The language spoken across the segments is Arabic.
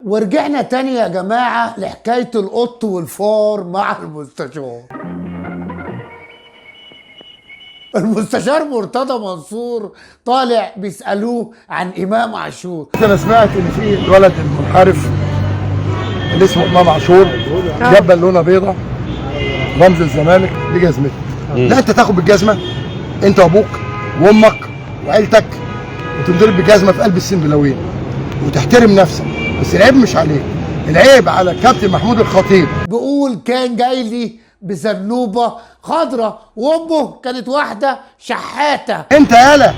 ورجعنا تاني يا جماعة لحكاية القط والفار مع المستشار. المستشار مرتضى منصور طالع بيسألوه عن إمام عاشور. انا سمعت ان في الولد المنحرف اللي اسمه امام عاشور جاب بالونه بيضه رمز الزمالك بجزمته. لا انت تاخد بالجزمه انت وابوك وامك وعيلتك وتنضرب بجزمه في قلب السنبلاوين وتحترم نفسك، بس العيب مش عليك، العيب على الكابتن محمود الخطيب. بيقول كان جاي لي بذنوبه خضراء وامه كانت واحده شحاته. انت يالا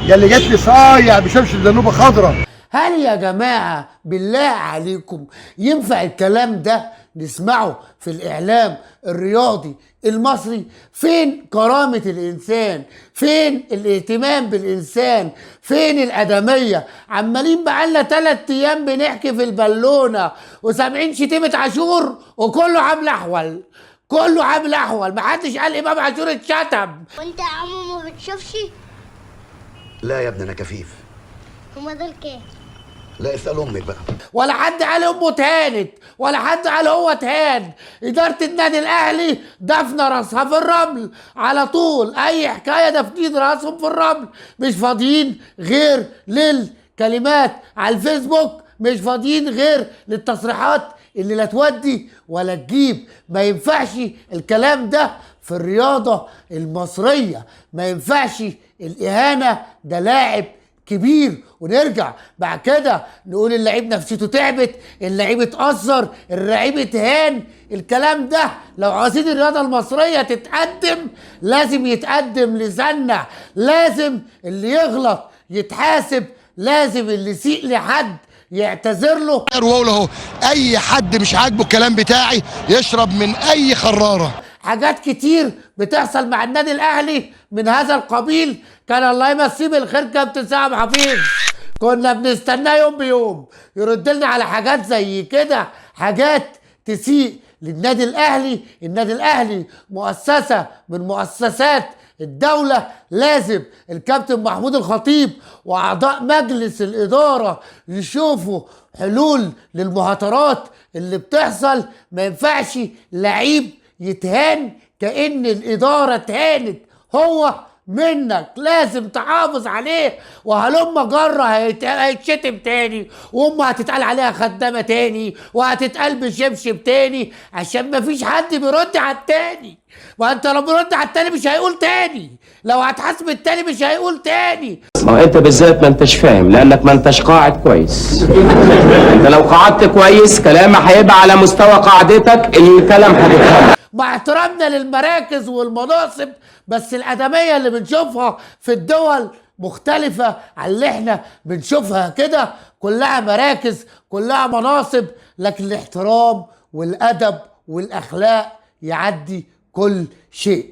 يا اللي جات لي صايع بشبش ذنوبه خضراء. هل يا جماعة بالله عليكم ينفع الكلام ده نسمعه في الإعلام الرياضي المصري؟ فين كرامة الإنسان؟ فين الاهتمام بالإنسان؟ فين الأدمية؟ عمالين بقالنا 3 أيام بنحكي في البالونة وسامعين شتيمة عاشور وكله عامل أحول، كله عامل أحول، محدش قال إمام عاشور اتشتم. وانت يا عمو ما بتشوفش؟ لا يا ابني انا كفيف. هما دول كام؟ لا اسال امك بقى. ولا حد قال امه اتهانت ولا حد قال هو اتهان. اداره النادي الاهلي دفنه راسها في الرمل على طول، اي حكايه دافنين راسهم في الرمل، مش فاضيين غير للكلمات على الفيسبوك، مش فاضيين غير للتصريحات اللي لا تودي ولا تجيب. ما ينفعش الكلام ده في الرياضه المصريه، ما ينفعش الاهانه، ده لاعب كبير. ونرجع بعد كده نقول اللعيب نفسيته تعبت، اللعيب اتأثر، اللعيب اتهان. الكلام ده لو عايزين الرياضة المصرية تتقدم لازم يتقدم لسنة، لازم اللي يغلط يتحاسب، لازم اللي يسيء لحد يعتذر له. واقول اهو اي حد مش عاجبه الكلام بتاعي يشرب من اي خراره. حاجات كتير بتحصل مع النادي الاهلي من هذا القبيل. كان الله يمسيه بالخير كابتن سامح حفيظ، كنا بنستناه يوم بيوم يرد لنا على حاجات زي كده، حاجات تسيء للنادي الاهلي. النادي الاهلي مؤسسه من مؤسسات الدولة، لازم الكابتن محمود الخطيب واعضاء مجلس الاداره يشوفوا حلول للمهاترات اللي بتحصل. ما ينفعش لعيب يتهان كأن الإدارة اتهانت، هو منك لازم تحافظ عليه. وهلما جرة هيتشتم تاني، وامه هتتقال عليها خدامة تاني، وهتتقال بشبشب تاني، عشان مفيش حد بيرد على التاني. وانت لو بيرد على التاني مش هيقول تاني، لو هتحاسب التاني مش هيقول تاني. ما هو انت بالذات ما انتش فاهم لانك ما انتش قاعد كويس. انت لو قعدت كويس كلامك هيبقى على مستوى قاعدتك، الكلام هتفهمه. مع احترامنا للمراكز والمناصب، بس الأدمية اللي بنشوفها في الدول مختلفة عن اللي احنا بنشوفها كده، كلها مراكز كلها مناصب، لكن الاحترام والأدب والأخلاق يعدي كل شيء.